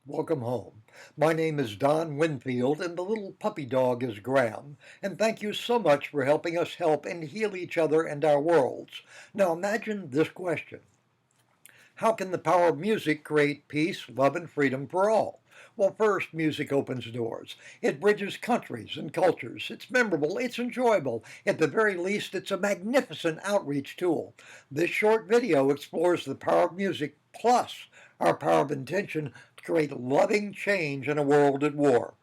Welcome home. My name is Don Winfield, and the little puppy dog is Graham. And thank you so much for helping us help and heal each other and our worlds. Now imagine this question: how can the power of music create peace, love, and freedom for all? Well, first, music opens doors. It bridges countries and cultures. It's memorable. It's enjoyable. At the very least, it's a magnificent outreach tool. This short video explores the power of music plus our power of intention to create loving change in a world at war.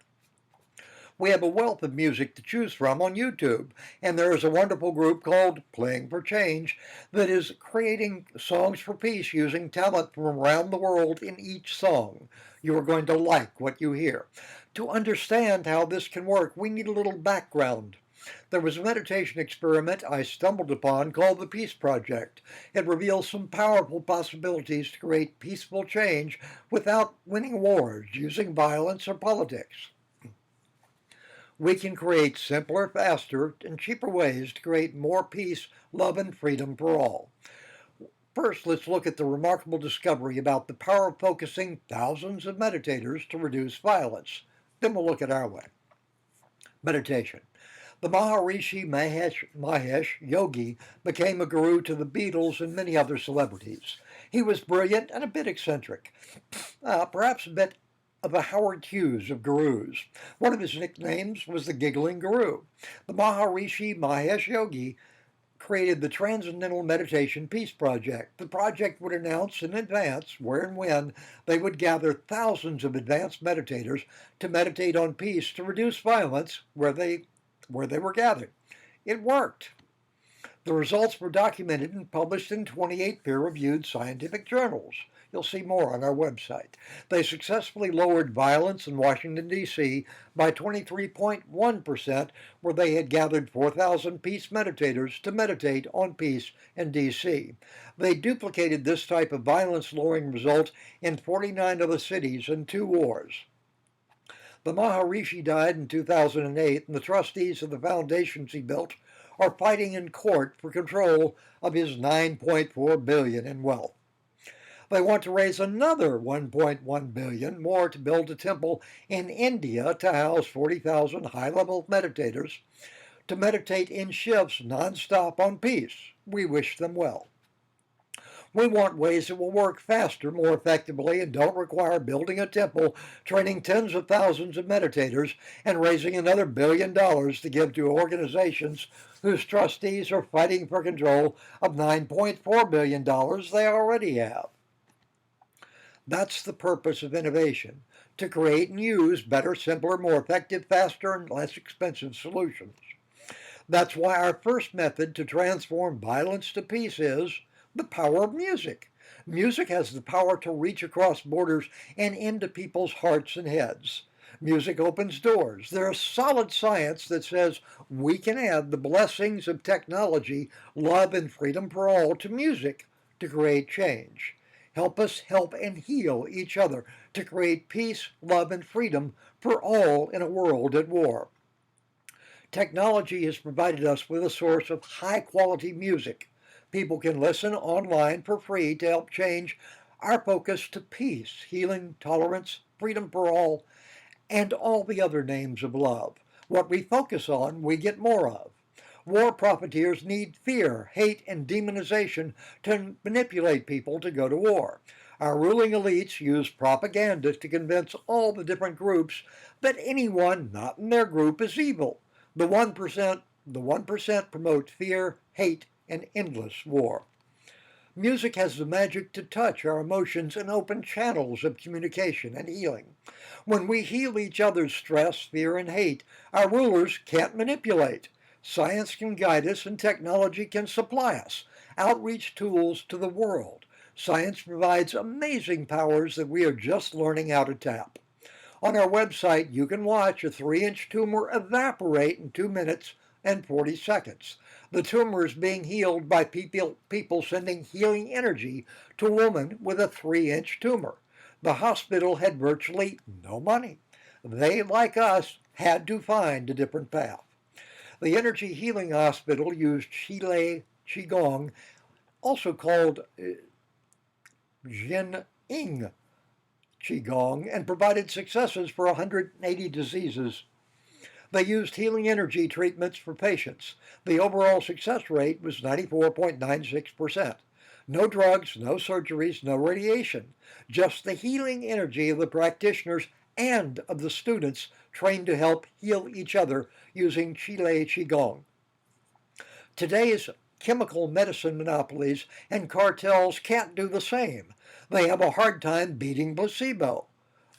We have a wealth of music to choose from on YouTube, and there is a wonderful group called Playing for Change that is creating songs for peace using talent from around the world in each song. You are going to like what you hear. To understand how this can work, we need a little background. There was a meditation experiment I stumbled upon called the Peace Project. It reveals some powerful possibilities to create peaceful change without winning wars, using violence or politics. We can create simpler, faster, and cheaper ways to create more peace, love, and freedom for all. First, let's look at the remarkable discovery about the power of focusing thousands of meditators to reduce violence. Then we'll look at our way. Meditation. The Maharishi Mahesh Yogi became a guru to the Beatles and many other celebrities. He was brilliant and a bit eccentric, perhaps a bit of a Howard Hughes of gurus. One of his nicknames was the Giggling Guru. The Maharishi Mahesh Yogi created the Transcendental Meditation Peace Project. The project would announce in advance where and when they would gather thousands of advanced meditators to meditate on peace to reduce violence where they were gathered. It worked. The results were documented and published in 28 peer-reviewed scientific journals. You'll see more on our website. They successfully lowered violence in Washington, D.C. by 23.1%, where they had gathered 4,000 peace meditators to meditate on peace in D.C. They duplicated this type of violence-lowering result in 49 other cities in 2 wars. The Maharishi died in 2008, and the trustees of the foundations he built are fighting in court for control of his $9.4 billion in wealth. They want to raise another $1.1 billion more to build a temple in India to house 40,000 high-level meditators to meditate in shifts nonstop on peace. We wish them well. We want ways that will work faster, more effectively, and don't require building a temple, training tens of thousands of meditators, and raising another $1 billion to give to organizations whose trustees are fighting for control of $9.4 billion they already have. That's the purpose of innovation, to create and use better, simpler, more effective, faster, and less expensive solutions. That's why our first method to transform violence to peace is the power of music. Music has the power to reach across borders and into people's hearts and heads. Music opens doors. There's solid science that says we can add the blessings of technology, love, and freedom for all to music to create change. Help us help and heal each other to create peace, love, and freedom for all in a world at war. Technology has provided us with a source of high-quality music. People can listen online for free to help change our focus to peace, healing, tolerance, freedom for all, and all the other names of love. What we focus on, we get more of. War profiteers need fear, hate, and demonization to manipulate people to go to war. Our ruling elites use propaganda to convince all the different groups that anyone not in their group is evil. The 1% promote fear, hate, and endless war. Music has the magic to touch our emotions and open channels of communication and healing. When we heal each other's stress, fear, and hate, our rulers can't manipulate. Science can guide us and technology can supply us outreach tools to the world. Science provides amazing powers that we are just learning how to tap. On our website, you can watch a 3-inch tumor evaporate in 2 minutes and 40 seconds. The tumor is being healed by people sending healing energy to a woman with a 3-inch tumor. The hospital had virtually no money. They, like us, had to find a different path. The Energy Healing Hospital used Qigong, also called Jin Ing, Qigong and provided successes for 180 diseases. They used healing energy treatments for patients. The overall success rate was 94.96%. No drugs, no surgeries, no radiation, just the healing energy of the practitioners and of the students trained to help heal each other using Qile Qigong. Today's chemical medicine monopolies and cartels can't do the same. They have a hard time beating placebo.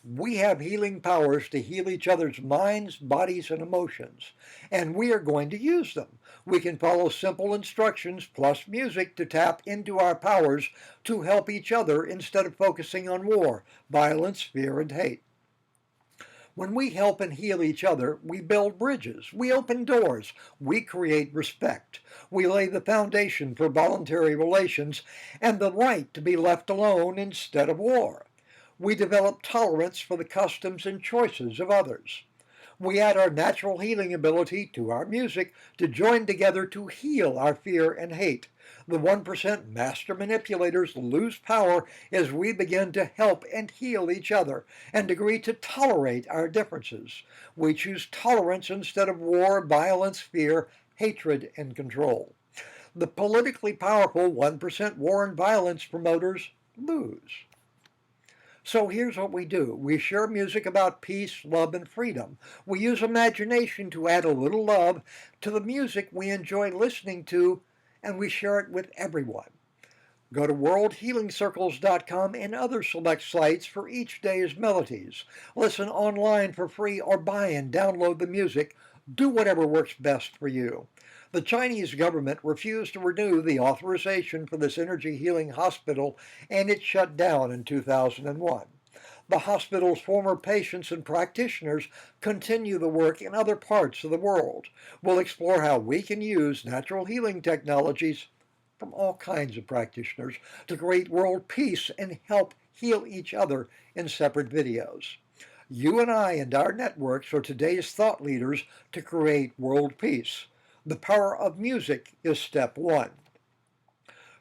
We have healing powers to heal each other's minds, bodies, and emotions, and we are going to use them. We can follow simple instructions plus music to tap into our powers to help each other instead of focusing on war, violence, fear, and hate. When we help and heal each other, we build bridges, we open doors, we create respect. We lay the foundation for voluntary relations and the right to be left alone instead of war. We develop tolerance for the customs and choices of others. We add our natural healing ability to our music to join together to heal our fear and hate. The 1% master manipulators lose power as we begin to help and heal each other and agree to tolerate our differences. We choose tolerance instead of war, violence, fear, hatred, and control. The politically powerful 1% war and violence promoters lose. So here's what we do. We share music about peace, love, and freedom. We use imagination to add a little love to the music we enjoy listening to, and we share it with everyone. Go to worldhealingcircles.com and other select sites for each day's melodies. Listen online for free or buy and download the music. Do whatever works best for you. The Chinese government refused to renew the authorization for this energy healing hospital, and it shut down in 2001. The hospital's former patients and practitioners continue the work in other parts of the world. We'll explore how we can use natural healing technologies from all kinds of practitioners to create world peace and help heal each other in separate videos. You and I and our networks are today's thought leaders to create world peace. The power of music is step one.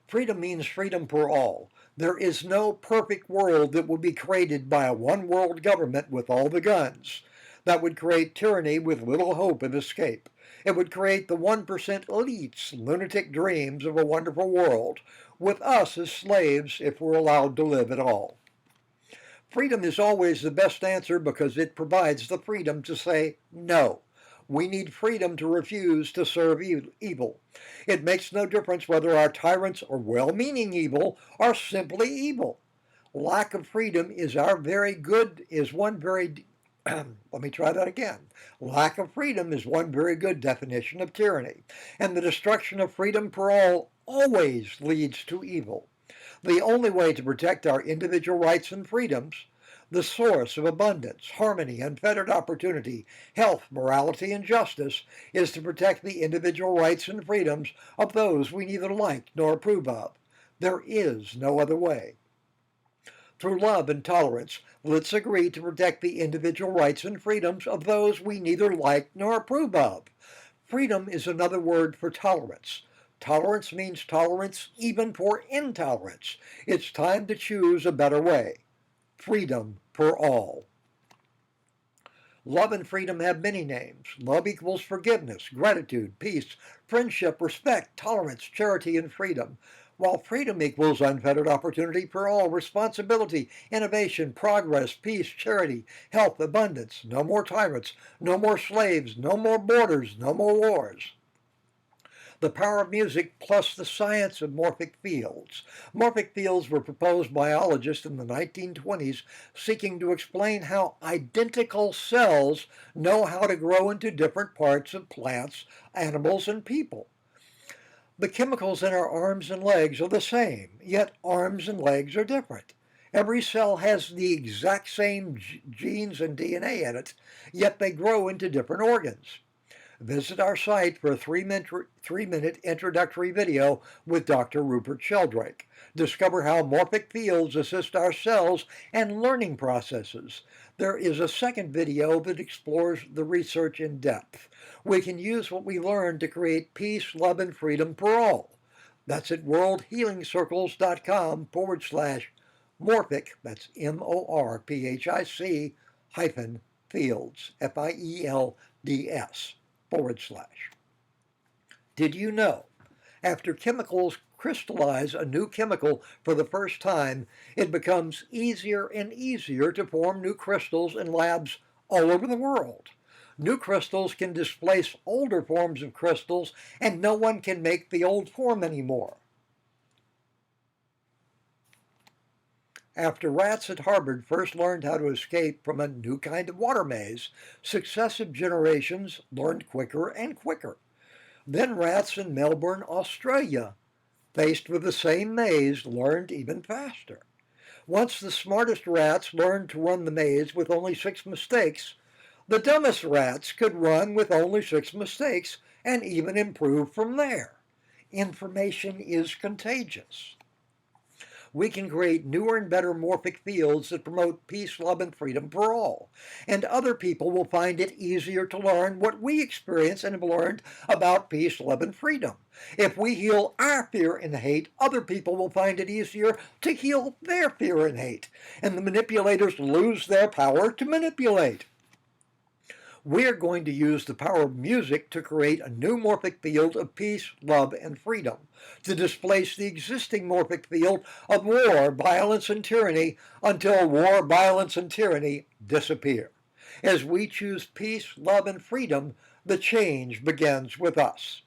Freedom means freedom for all. There is no perfect world that will be created by a one world government with all the guns. That would create tyranny with little hope of escape. It would create the 1% elite's lunatic dreams of a wonderful world, with us as slaves if we're allowed to live at all. Freedom is always the best answer because it provides the freedom to say no. We need freedom to refuse to serve evil. It makes no difference whether our tyrants are well-meaning evil or simply evil. Lack of freedom is let me try that again. Lack of freedom is one very good definition of tyranny, and the destruction of freedom for all always leads to evil. The only way to protect our individual rights and freedoms, the source of abundance, harmony, unfettered opportunity, health, morality, and justice, is to protect the individual rights and freedoms of those we neither like nor approve of. There is no other way. Through love and tolerance, let's agree to protect the individual rights and freedoms of those we neither like nor approve of. Freedom is another word for tolerance. Tolerance means tolerance even for intolerance. It's time to choose a better way. Freedom for all. Love and freedom have many names. Love equals forgiveness, gratitude, peace, friendship, respect, tolerance, charity, and freedom. While freedom equals unfettered opportunity for all, responsibility, innovation, progress, peace, charity, health, abundance, no more tyrants, no more slaves, no more borders, no more wars. The power of music plus the science of morphic fields. Morphic fields were proposed by biologists in the 1920s seeking to explain how identical cells know how to grow into different parts of plants, animals, and people. The chemicals in our arms and legs are the same, yet arms and legs are different. Every cell has the exact same genes and DNA in it, yet they grow into different organs. Visit our site for a three-minute introductory video with Dr. Rupert Sheldrake. Discover how morphic fields assist our cells and learning processes. There is a second video that explores the research in depth. We can use what we learned to create peace, love, and freedom for all. That's at worldhealingcircles.com/world Morphic, that's Morphic hyphen fields, FIELDS / Did you know? After chemicals crystallize a new chemical for the first time, it becomes easier and easier to form new crystals in labs all over the world. New crystals can displace older forms of crystals, and no one can make the old form anymore. After rats at Harvard first learned how to escape from a new kind of water maze, successive generations learned quicker and quicker. Then rats in Melbourne, Australia, faced with the same maze, learned even faster. Once the smartest rats learned to run the maze with only 6 mistakes, the dumbest rats could run with only 6 mistakes and even improve from there. Information is contagious. We can create newer and better morphic fields that promote peace, love, and freedom for all. And other people will find it easier to learn what we experience and have learned about peace, love, and freedom. If we heal our fear and hate, other people will find it easier to heal their fear and hate. And the manipulators lose their power to manipulate. We're going to use the power of music to create a new morphic field of peace, love, and freedom, to displace the existing morphic field of war, violence, and tyranny until war, violence, and tyranny disappear. As we choose peace, love, and freedom, the change begins with us.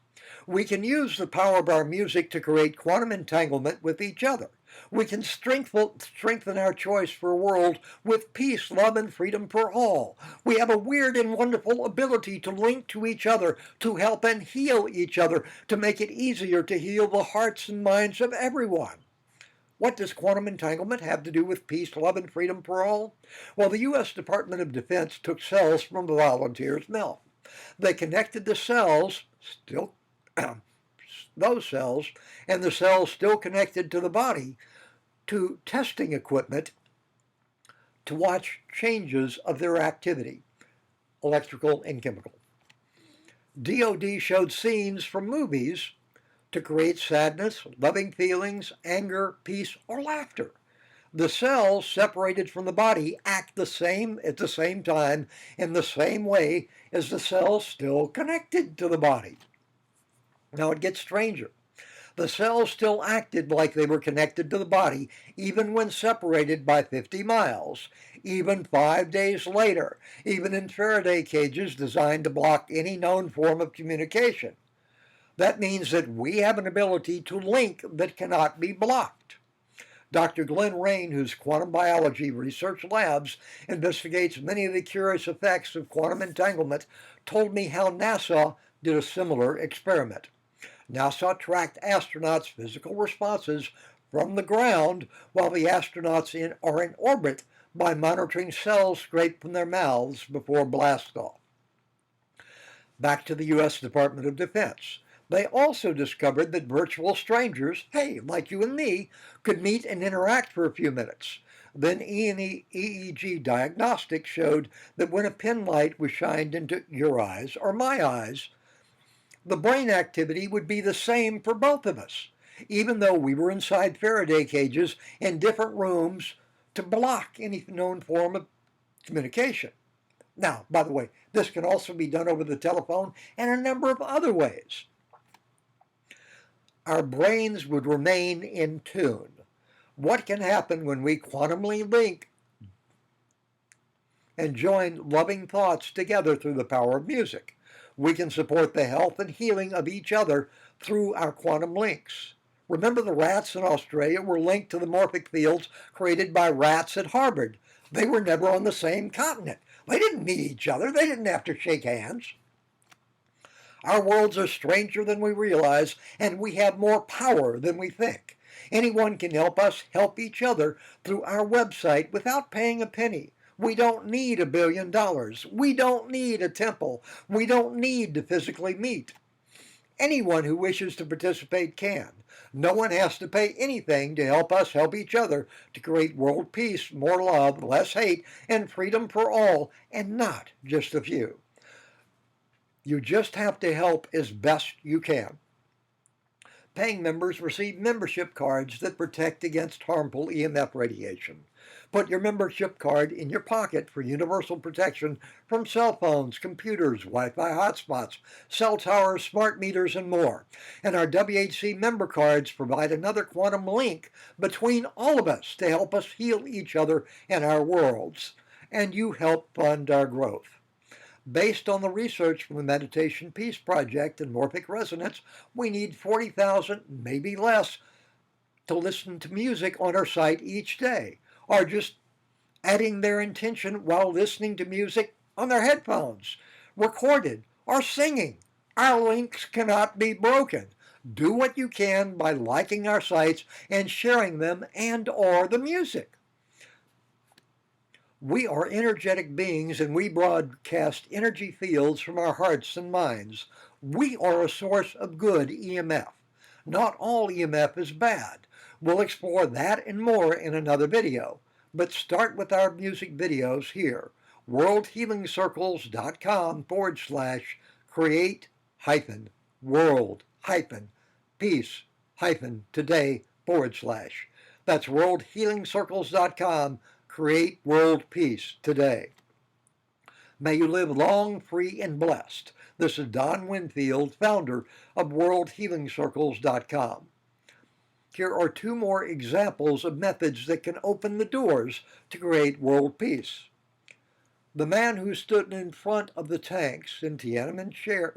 We can use the power of our music to create quantum entanglement with each other. We can strengthen our choice for a world with peace, love, and freedom for all. We have a weird and wonderful ability to link to each other, to help and heal each other, to make it easier to heal the hearts and minds of everyone. What does quantum entanglement have to do with peace, love, and freedom for all? Well, the U.S. Department of Defense took cells from a volunteer's mouth. They connected the cells, those cells, and the cells still connected to the body, to testing equipment to watch changes of their activity, electrical and chemical. DoD showed scenes from movies to create sadness, loving feelings, anger, peace, or laughter. The cells separated from the body act the same at the same time in the same way as the cells still connected to the body. Now it gets stranger. The cells still acted like they were connected to the body, even when separated by 50 miles, even 5 days later, even in Faraday cages designed to block any known form of communication. That means that we have an ability to link that cannot be blocked. Dr. Glenn Rain, whose quantum biology research labs investigates many of the curious effects of quantum entanglement, told me how NASA did a similar experiment. NASA tracked astronauts' physical responses from the ground while the astronauts are in orbit by monitoring cells scraped from their mouths before blastoff. Back to the U.S. Department of Defense. They also discovered that virtual strangers, hey, like you and me, could meet and interact for a few minutes. Then EEG diagnostics showed that when a pin light was shined into your eyes or my eyes, the brain activity would be the same for both of us, even though we were inside Faraday cages in different rooms to block any known form of communication. Now, by the way, this can also be done over the telephone and a number of other ways. Our brains would remain in tune. What can happen when we quantumly link and join loving thoughts together through the power of music? We can support the health and healing of each other through our quantum links. Remember, the rats in Australia were linked to the morphic fields created by rats at Harvard. They were never on the same continent. They didn't meet each other. They didn't have to shake hands. Our worlds are stranger than we realize, and we have more power than we think. Anyone can help us help each other through our website without paying a penny. We don't need $1 billion. We don't need a temple. We don't need to physically meet. Anyone who wishes to participate can. No one has to pay anything to help us help each other to create world peace, more love, less hate, and freedom for all, and not just a few. You just have to help as best you can. Paying members receive membership cards that protect against harmful EMF radiation. Put your membership card in your pocket for universal protection from cell phones, computers, Wi-Fi hotspots, cell towers, smart meters, and more. And our WHC member cards provide another quantum link between all of us to help us heal each other and our worlds. And you help fund our growth. Based on the research from the Meditation Peace Project and Morphic Resonance, we need 40,000, maybe less, to listen to music on our site each day, or just adding their intention while listening to music on their headphones, recorded, or singing. Our links cannot be broken. Do what you can by liking our sites and sharing them and or the music. We are energetic beings and we broadcast energy fields from our hearts and minds. We are a source of good EMF. Not all EMF is bad. We'll explore that and more in another video. But start with our music videos here. worldhealingcircles.com/create-world-peace-today/. That's worldhealingcircles.com. Create world peace today. May you live long, free, and blessed. This is Don Winfield, founder of worldhealingcircles.com. Here are two more examples of methods that can open the doors to create world peace. The man who stood in front of the tanks in Tiananmen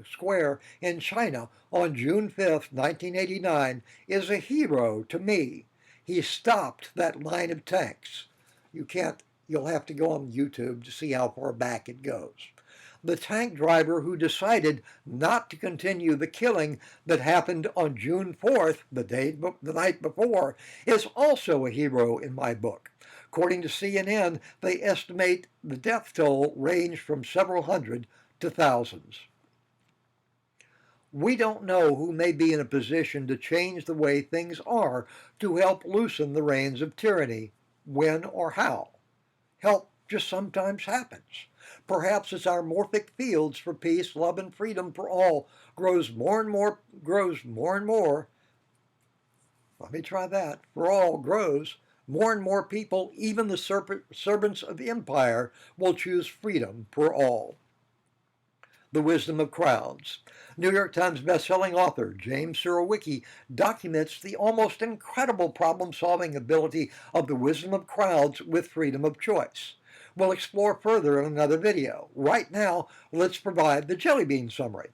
Square in China on June 5, 1989, is a hero to me. He stopped that line of tanks. You'll have to go on YouTube to see how far back it goes. The tank driver who decided not to continue the killing that happened on June 4th, the night before, is also a hero in my book. According to CNN, they estimate the death toll ranged from several hundred to thousands. We don't know who may be in a position to change the way things are to help loosen the reins of tyranny, when or how. Help just sometimes happens. Perhaps as our morphic fields for peace, love, and freedom for all grows more and more. Let me try that. For all grows, more and more people, even the servants of empire, will choose freedom for all. The Wisdom of Crowds. New York Times bestselling author James Surowiecki documents the almost incredible problem-solving ability of the wisdom of crowds with freedom of choice. We'll explore further in another video. Right now, let's provide the jelly bean summary.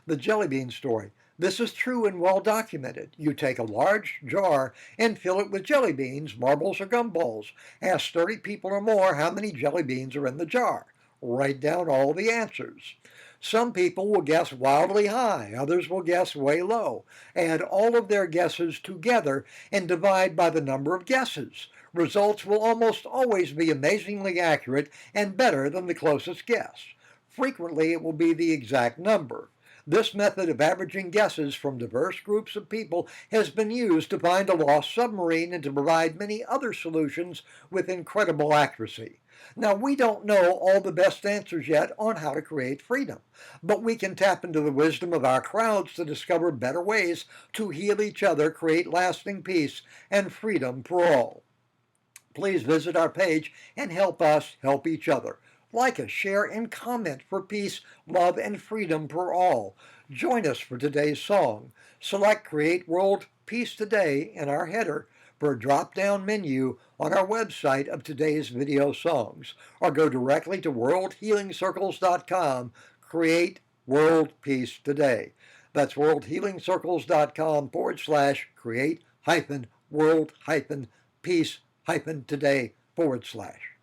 The jelly bean story. This is true and well documented. You take a large jar and fill it with jelly beans, marbles, or gumballs. Ask 30 people or more how many jelly beans are in the jar. Write down all the answers. Some people will guess wildly high, others will guess way low. Add all of their guesses together and divide by the number of guesses. Results will almost always be amazingly accurate and better than the closest guess. Frequently, it will be the exact number. This method of averaging guesses from diverse groups of people has been used to find a lost submarine and to provide many other solutions with incredible accuracy. Now, we don't know all the best answers yet on how to create freedom, but we can tap into the wisdom of our crowds to discover better ways to heal each other, create lasting peace and freedom for all. Please visit our page and help us help each other. Like us, share, and comment for peace, love, and freedom for all. Join us for today's song. Select Create World Peace Today in our header for a drop-down menu on our website of today's video songs, or go directly to worldhealingcircles.com, Create World Peace Today. That's worldhealingcircles.com/create-world-peace-today/.